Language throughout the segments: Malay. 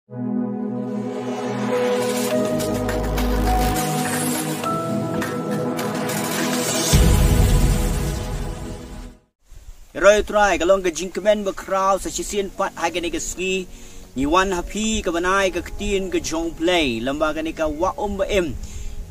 Roy try kalong ka jingkamen ba crowd sa sisian pat hagan ka ski ni wan happy ka banay ka ktin ka jong play lambaga ni ka wa BAIM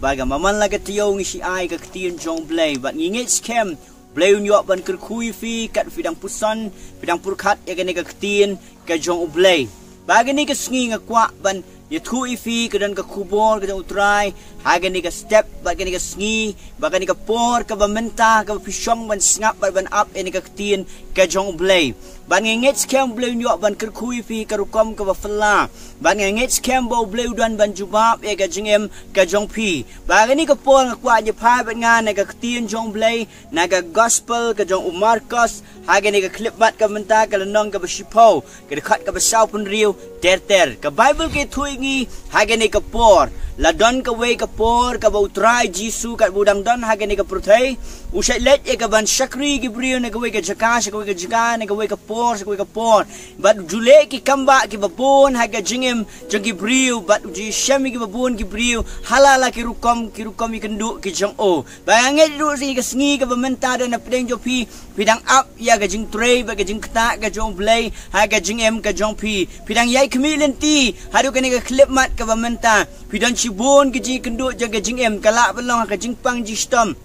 baga maman la ka tiyo ngi si ai ka ktin jong play but ngingit scam play unyo ban kerkui fi kat fidang pusan fidang purkhat ya ka ktin ka jong play baga ni ka sngi nga kwa ban ya thui fi ka dan ka kubor ka utray hagan ni ka step baga ni ka sngi baga ni ka por ka bamenta ka pisyong ban snap ban up ni ka ktin ka jong play ban ngengit scam bleu nyo ban kerkui fi ka rukom ka bafala ban ngengit scam bo bleu dan ban jubab e ka jingem ka jong pi baga ni ka por nga kwa je pa ban nga na ka ktin jong play na ka gospel ka jong Marcos hagan ni ka clip bat ka menta ka lanong ka basipo ka dekat ka basaw pun riu ter ka Bible ke thui ngi hagan ni ka por la don ka way ka por ka ba utray Jisu ka budang don hagan ni ka protay usai let e ka ban shakri gibriyo na ka way ka jakash ka way ka jagan ka way ka por sa ka por but jule ki kamba ki babon haga jingem jang gibriyo but uji shami ki babon gibriyo halala ki rukom ki kendu ki jang o banget du si ka sngi ka bamenta na pedeng jopi pidang up ya ka jing TRAI ba ka jing kta ka jong play haga jingem ka jong pi pidang yai kemilenti hadu ka ni ka clip mat ka bamenta pidang chibon ki jing kendu jang ka jingem kala belong ka jing pang ji stom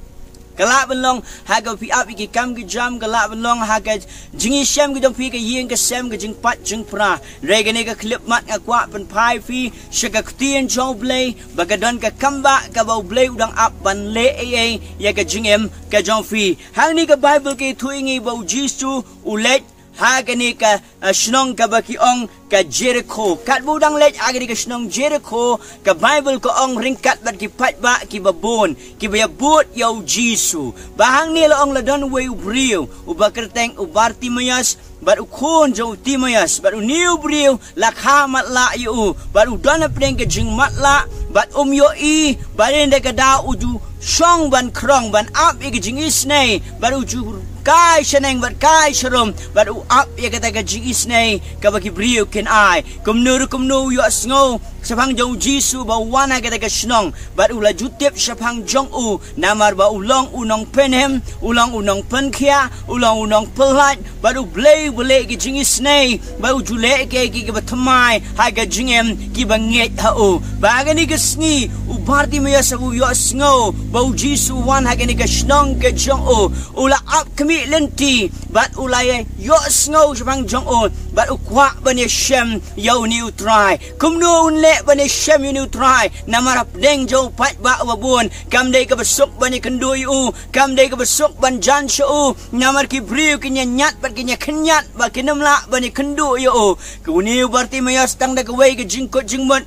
kala belong haga pi up ki kam ki jam kala belong haga jingi shem ki dong pi ka yeng ka sem ka jing pat jing pra rega ne ka clip mat ka kwa pen pai fi shaka ktien jong play baga don ka kamba ka ba play udang up ban le ai ya ka jingem ka jong fi hang ni ka Bible ke thuingi ba Jisu ulet haga ni ka shnong ka ba ki ong ka Jericho kat budang lej aga ni ka shnong Jericho ka Bible ko ong ringkat bat ki pat ba ki babon ki bayabot yaw Jisu bahang nila ong ladon way ubriyo ubakerteng ubartimayas bat ukon jaw timayas bat uniw briyo lakha matla yu bat udon apdeng ka jing matla bat yo i barin de ka da uju shong ban krong ban up i ka jing isnay bat uju kai sheneng bat kai sharom bat u up ya kata ka jing isnay ka baki briyo ken ai kumnu yu asngo sapang jong Jisu ba wana kata ka shnong bat ula jutip sapang jong u namar ba ulong unong penhem ulang unong penkia ulang unong pelat bat u blay ki jing isnay ba u jule ki ka THYMMAI hai ka jingem ki banget ha u ba ga ni ka sngi u barti maya sa u yo asngo ba u Jisu wan ha ka ni ka shnong ka jong u ula up kami lenti bat ulay yo asngo sapang jong u bat u kwa ba ni shem yaw ni u TRAI kumno unle ba ni shem yu ni u TRAI namarap deng jo pat ba babon kam dei ka besok ba ni kendui u kam dei ka besok ban jan shu namar ki briu ki nyat bat ki nyat ba kinamla ba ni kendu yu u kuni berarti mayas tang da ka way ka jingkot jingmot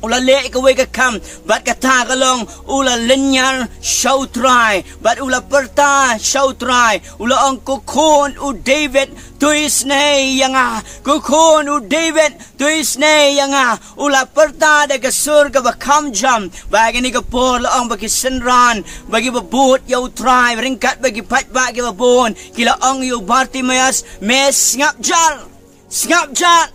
ula le ka way ka kam bat ka ta kalong ula lenyar show TRAI bat ula perta show TRAI ula ong kokon u David tuisnay yanga kokon u David tuisnay yanga ula perta da ka sur ka bakam jam bagi ni ka por la ong bagi senran bagi babut yaw TRAI ringkat bagi pat ba ki babon kila ong yu Bartimayas mes ngap jal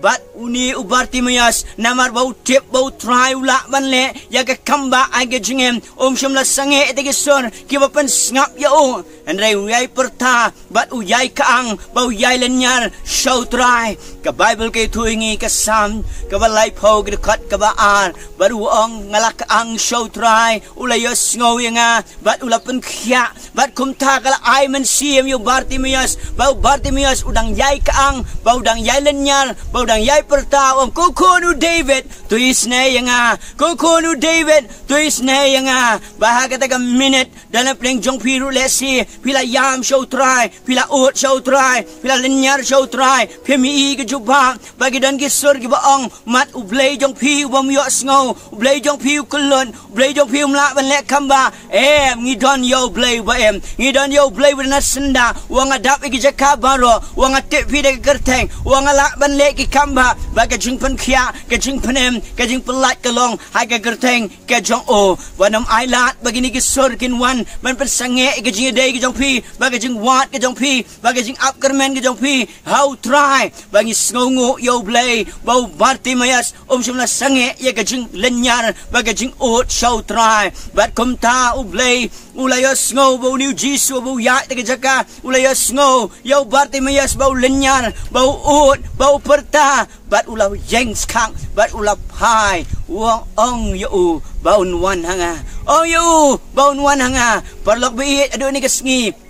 bat uni ubartimayas namar bau tip bau TRAI ula banle ya ka kamba aga jingem shimla sange ete gesor ki bapan ngap ya o andrai uyai perta bat uyai kaang bau yai lenyar show TRAI ka Bible ke tuingi ka sam ka balai po ka kat ka baar baru ong ngalak ang show TRAI ula yos ngo nga bat ula pen khya bat kumta kala ai men siem yu Bartimayas bau Bartimayas udang yai kaang bau udang yai lenyar bau udang yai perta ong kokonu David tuisnay nga kokonu David tuisnay nga bahaga taga minute dalam pleng jong piru lesi pila yam show TRAI pila ut show TRAI pila lenyar show TRAI pmi ke juba bagi dan kisur ki baong mat ublay jong pi bom yo sngo ublay jong pi kulun ublay jong pi mla ban lek kamba ngidon yo blay ba ngidon yo blay ban senda wang adap ki jaka baro wang atip pi de kerteng wang ala ban lek ki kamba baga jing pen khia ka jing penem ka jing pelat kalong hai ka kerteng ka jong o wanam ailat bagi ni kisur kin wan ban pen sange ka jing dei ki jong pi baga jing wat ke jong pi baga jing up kermen ke jong pi how try bagi sngongo yo blay bau Bartimaeus shimla sange ye ke jing lenyar baga jing ot show try bat kom ta u blay ulaya sngo bau new jisu bau ya te ke jaka ulaya sngo yo Bartimaeus bau lenyar bau ot bau perta bat ulau yang skang bat ulau pai wong ong yo bau wan hanga oh yo bau wan hanga perlok bi ado ni ke sngi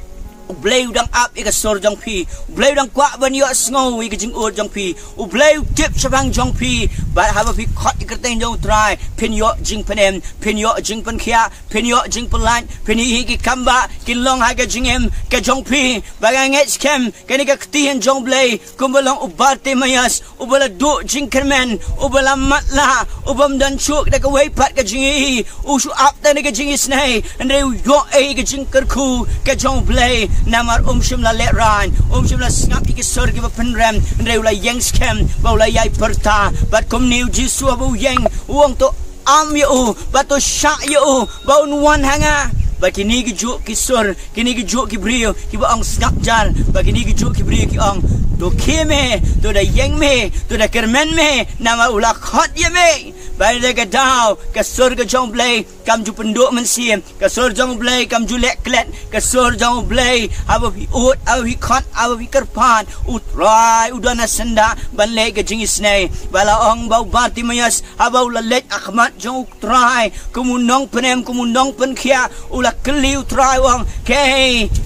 Blay udang up ika sor jong pi Blay udang kwa ban yo sngo ika jing ur jong pi Blay tip chabang jong pi But have a pi kot ika teng jong try Pin yo jing panem Pin yo jing pan kia Pin yo jing pan lan Pin hi ki kamba Kin long ha ka jing em Ka jong pi Bagang et kem Kani ka ktihin jong Blay Kumbalong Bartimaeus Ubala du jing kermen Ubala matla Ubam dan chuk Da ka way pat ka jing hi Ushu up da ni ka jing isnay And they yo ka jing kerku Ka jong Blay Namar shimla let ran shimla snap iki sor give up rem reula yang scam baula yai perta but kom new jisu abu yang uang to am yo but to sha yo baun wan hanga Bakini ki juk ki sor kini ki juk ki brio ki ba ang snap jar bakini ki juk ki brio ki ang to keme to da yang me to da kermen me nama ula khot ye me bai le ka dau ka sor ka jong Blay kam ju penduk men sim ka sor jong Blay kam ju lek klet ka sor jong Blay aba bi ut aba bi khot aba bi kerpan utrai udana senda ban le ka jing isnai bala ong bau Bartimaeus aba ula lek akhmat jong trai kumunong penem kumunong pen khia ula keliu trai wang ke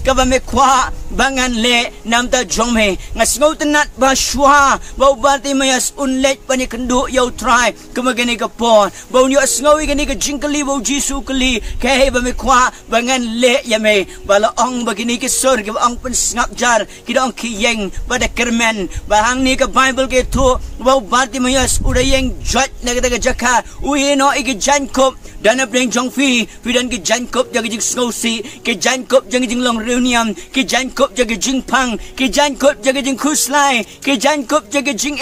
ka ba me kwa bangan le nam ta jong me ngasngau tenat ba shwa bau Bartimaeus un lek pani kendu yo trai kemagani ka pon bau nyo asngau igani ka jingkali bau jisu kali ke ba me kwa bangan le ya me bala ong bagini ke sor ke ong pen snap jar ki dong ki yeng pada kermen bahang ni ka bible ke tu bau Bartimaeus udah yeng jot na ka jaka uino igi jankop dana breng jong fi dan ki jankop jaga jing snowsi ki jankop jaga jing long reunion ki jankop jaga jing pang ki jankop jaga jing kuslai ki jankop jaga jing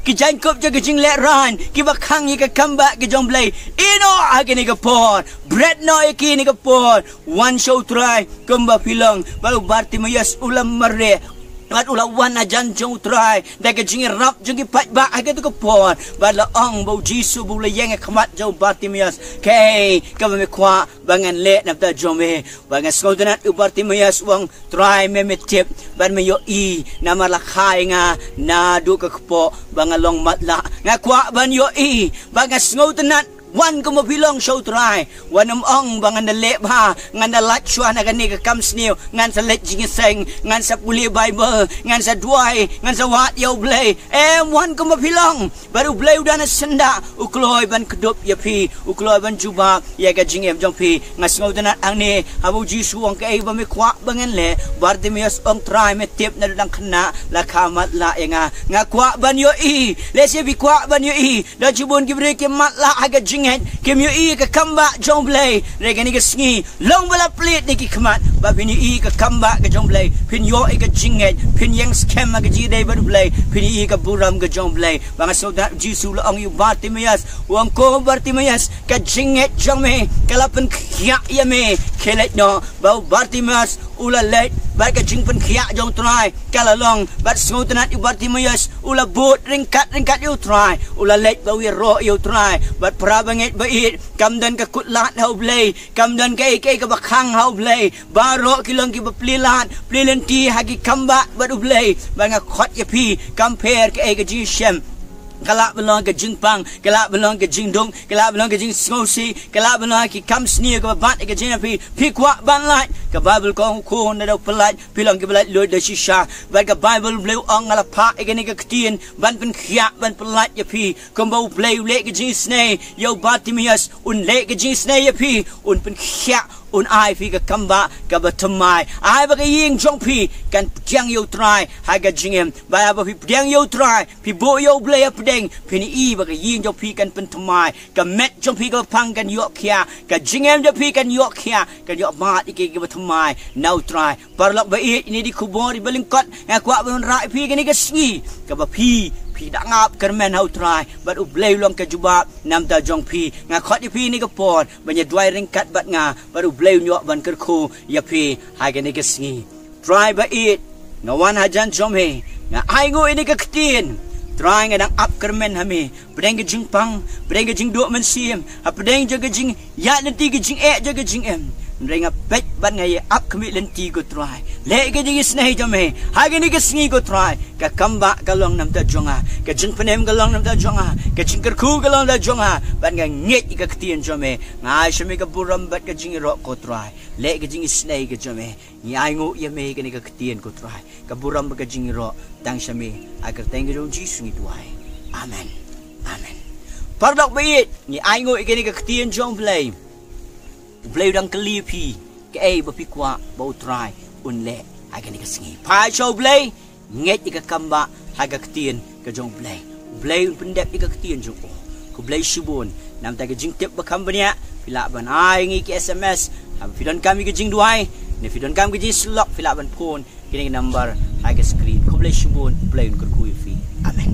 ki jankop jaga jing let ran ki bakhang ka kamba ki jong Blay ino agini ka por bread no iki ni ka por one show try kamba pilang balu Bartimaeus ulam mare Mat ula wan ajan jong try da ka jing rap jong ki pat ba aga tu ka por bala ong bau jisu bu le yang khmat jong Bartimaeus ke ka me kwa bangan le na ta jong me bangan skodanat Bartimaeus wang try me tip ban me yo i na mala khai nga na du ka kpo bangalong matla nga kwa ban yo i bangan skodanat Wan ko mabilong show try wanam ong bangan na lebha ngan na lachwa na gani ka kam snew ngan sa let jing seng ngan sa puli bible ngan sa duai ngan sa wat yo Blay wan ko mabilong baru Blay udah na senda ukloy ban kedup ya pi ukloy ban juba ya ka jing em jong pi ngas ngau tanat ang ni abu jisu ong ka ba me kwa bangan le Bartimaeus ong try me tip na dang khna la khamat la nga nga kwa ban yo i le se bi kwa ban yo i da jubon gibre ke mat la aga Kim yu i ka kamba jong Blay rega ni ka sngi long bala plate ni ki khamat ba pin i ka kamba ka jong Blay pin yo i ka jinget pin yang scam ka ji dai ba Blay pin i ka buram ka jong Blay ba nga so da jisu la ong yu Bartimaeus wang ko Bartimaeus ka jinget jong me kalapan khya ya me kelet no ba Bartimaeus ula let ba ka jing pen khya jong try kala long ba sngo tanat yu Bartimaeus ula bot ringkat yu try ula let ba wi ro yu try ba banget bait kamdan ka kutlat hau Blay kamdan ka ikai ka bakhang hau Blay baro kilong ki baplilat prilenti hagi kamba badu Blay banga khot ya pi compare ka ka jishem kala belong ke jingpang kala belong ke jingdong kala belong ke jing snosi kala belong ki kam sneer ka bat ke jina pi kwa ban lai ka bible ko na do pelat pilong ke pelat lord da shisha ba ka bible bleu ong ala pa ke ni ka ktien ban pen khia ban pelat ya pi kombo Blay le ke jing snei yo Bartimaeus un le ke jing snei ya pi un pen khia un ai fi ka kamba ka batamai ai ba ka ying jong pi kan piang yo try ha ka jingem ba ba pi piang yo try pi bo yo Blay up deng pini i ba ka ying jong pi kan pentamai ka met jong pi ka pang kan yo kya ka jingem jong pi kan yo kya kan yo ma iki ka batamai now try parlok ba ini di kubor di belingkot nga kwa ban rai pi ka ni ka sngi ka ba pi pi dak ngap kermen hau try bat ublei long ke jubab nam ta jong pi nga khot pi ni ke pon banya dwai ringkat bat nga baru blei nyok ban kerku ya pi hai ke ni ke sngi try ba it ngawan hajan jom he nga ai ngo ini ke ketin try nga dang up kermen hami pedeng ke jing pang pedeng ke jing duk men sim ha pedeng je ke jing ya nanti ke jing je ke jing em Renga pet ban ngai up kami lenti ko try le ke jing snai jome ha ke ni ke sngi ko try ka kamba ka long nam ta jonga ka jing penem ka long nam ta jonga ka jing kerku ka long ta jonga ban ngai nget ka ktien jome ngai shme ka buram bat ka jing ro ko try le ke jing snai ke jome ngai ngo ye me ke ni ka ktien ko try ka buram ka jing ro tang shme agar teng jong ji sungi tuai amen amen pardok bait ngai ngo ke ni ka ktien jong play Blay dang kelipi ke bapi kwa bau try unle aga ni kasingi pai show blay nget ika kamba haga ktien ke jong blay un pendep ika ktien jong ku blay shibun nam ta ke jing tip ba kambanya pila ban ai ngi ke sms am fidon kami ke jing duai ne fidon kam ke jing slok pila ban phone kini number haga screen ku blay shibun blay un kurku fi amen